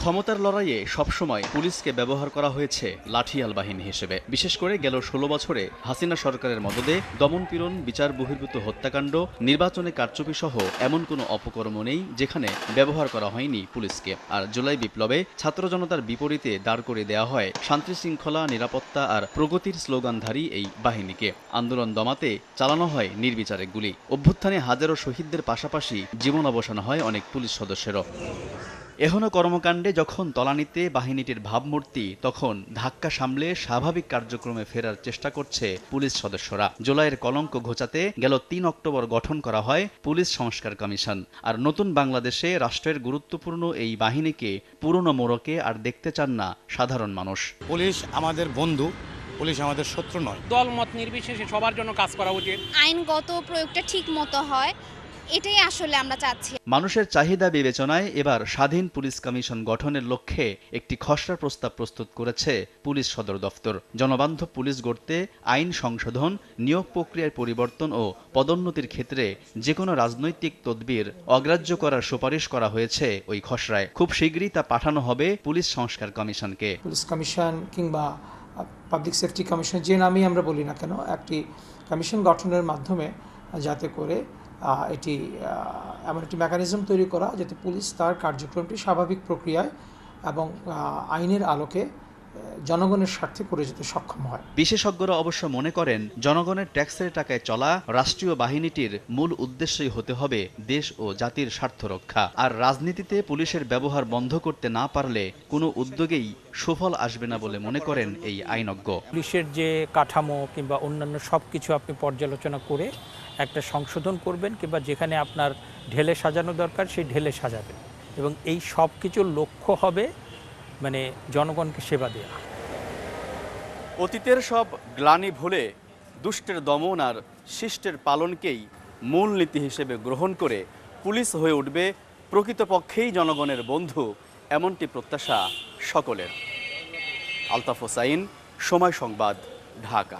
ক্ষমতার লড়াইয়ে সবসময় পুলিশকে ব্যবহার করা হয়েছে লাঠিয়াল বাহিনী হিসেবে। বিশেষ করে গেল ১৬ বছরে হাসিনা সরকারের মদদে দমনপীড়ন, বিচার বহির্ভূত হত্যাকাণ্ড, নির্বাচনে কারচুপি সহ এমন কোনো অপকর্ম নেই যেখানে ব্যবহার করা হয়নি পুলিশকে। আর জুলাই বিপ্লবে ছাত্র জনতার বিপরীতে দাঁড় করে দেওয়া হয় শান্তি শৃঙ্খলা, নিরাপত্তা আর প্রগতির স্লোগানধারী এই বাহিনীকে। আন্দোলন দমাতে চালানো হয় নির্বিচারে গুলি। অভ্যুত্থানে হাজারো শহীদদের পাশাপাশি জীবন অবসান হয় অনেক পুলিশ সদস্যেরও। এখনো কর্মকাণ্ডে যখন তলানিতে বাহিনীটির ভাবমূর্তি, তখন ধাক্কা সামলে স্বাভাবিক কার্যক্রমে ফেরার চেষ্টা করছে পুলিশ সদস্যরা। জুলাইয়ের কলঙ্ক ঘোচাতে গেল ৩ অক্টোবর গঠন করা হয় পুলিশ সংস্কার কমিশন। আর নতুন বাংলাদেশে রাষ্ট্রের গুরুত্বপূর্ণ এই বাহিনীকে পুরনো মোড়কে আর দেখতে চান না সাধারণ মানুষ। পুলিশ আমাদের বন্ধু, পুলিশ আমাদের শত্রু নয়। দলমত নির্বিশেষে সবার জন্য কাজ করা উচিত। আইনগত প্রয়োগটা ঠিক মতো হয়, এটাই আসলে আমরা চাচ্ছি। মানুষের চাহিদা বিবেচনায় এবার স্বাধীন পুলিশ কমিশন গঠনের লক্ষ্যে একটি খসড়া প্রস্তাব প্রস্তুত করেছে পুলিশ সদর দফতর। জনবান্ধব পুলিশ গড়তে আইন সংশোধন, নিয়োগ প্রক্রিয়ার পরিবর্তন ও পদোন্নতির ক্ষেত্রে যে কোনো রাজনৈতিক তদবির অগ্রাহ্য করার সুপারিশ করা হয়েছে ওই খসড়ায়। খুব শীঘ্রই তা পাঠানো হবে পুলিশ সংস্কার কমিশনকে। পুলিশ কমিশন কিংবা পাবলিক সেফটি কমিশন, যে নামই আমরা বলি না কেন, একটি কমিশন গঠনের মাধ্যমে যাতে করে এটি এমন একটি মেকানিজম তৈরি করা যাতে পুলিশ তার কার্যক্রমটি স্বাভাবিক প্রক্রিয়ায় এবং আইনের আলোকে জনগণের স্বার্থে করে যেতে সক্ষম হয়। বিশেষজ্ঞরা অবশ্য মনে করেন, জনগণের ট্যাক্সের টাকায় চলা রাষ্ট্রীয় বাহিনীটির মূল উদ্দেশ্যই হতে হবে দেশ ও জাতির স্বার্থ রক্ষা। আর রাজনীতিতে পুলিশের ব্যবহার বন্ধ করতে না পারলে কোনো উদ্যোগেই সুফল আসবে না বলে মনে করেন এই আইনজ্ঞ। পুলিশের যে কাঠামো কিংবা অন্যান্য সব কিছু আপনি পর্যালোচনা করে একটা সংশোধন করবেন, কিংবা যেখানে আপনার ঢেলে সাজানো দরকার সেই ঢেলে সাজাবেন, এবং এই সব কিছুর লক্ষ্য হবে জনগণকে সেবা দেওয়া। অতীতের সব গ্লানি ভুলে দুষ্টের দমন আর শিষ্টের পালনকেই মূল নীতি হিসেবে গ্রহণ করে পুলিশ হয়ে উঠবে প্রকৃতপক্ষেই জনগণের বন্ধু, এমনটি প্রত্যাশা সকলের। আলতাফ হোসাইন, সময় সংবাদ, ঢাকা।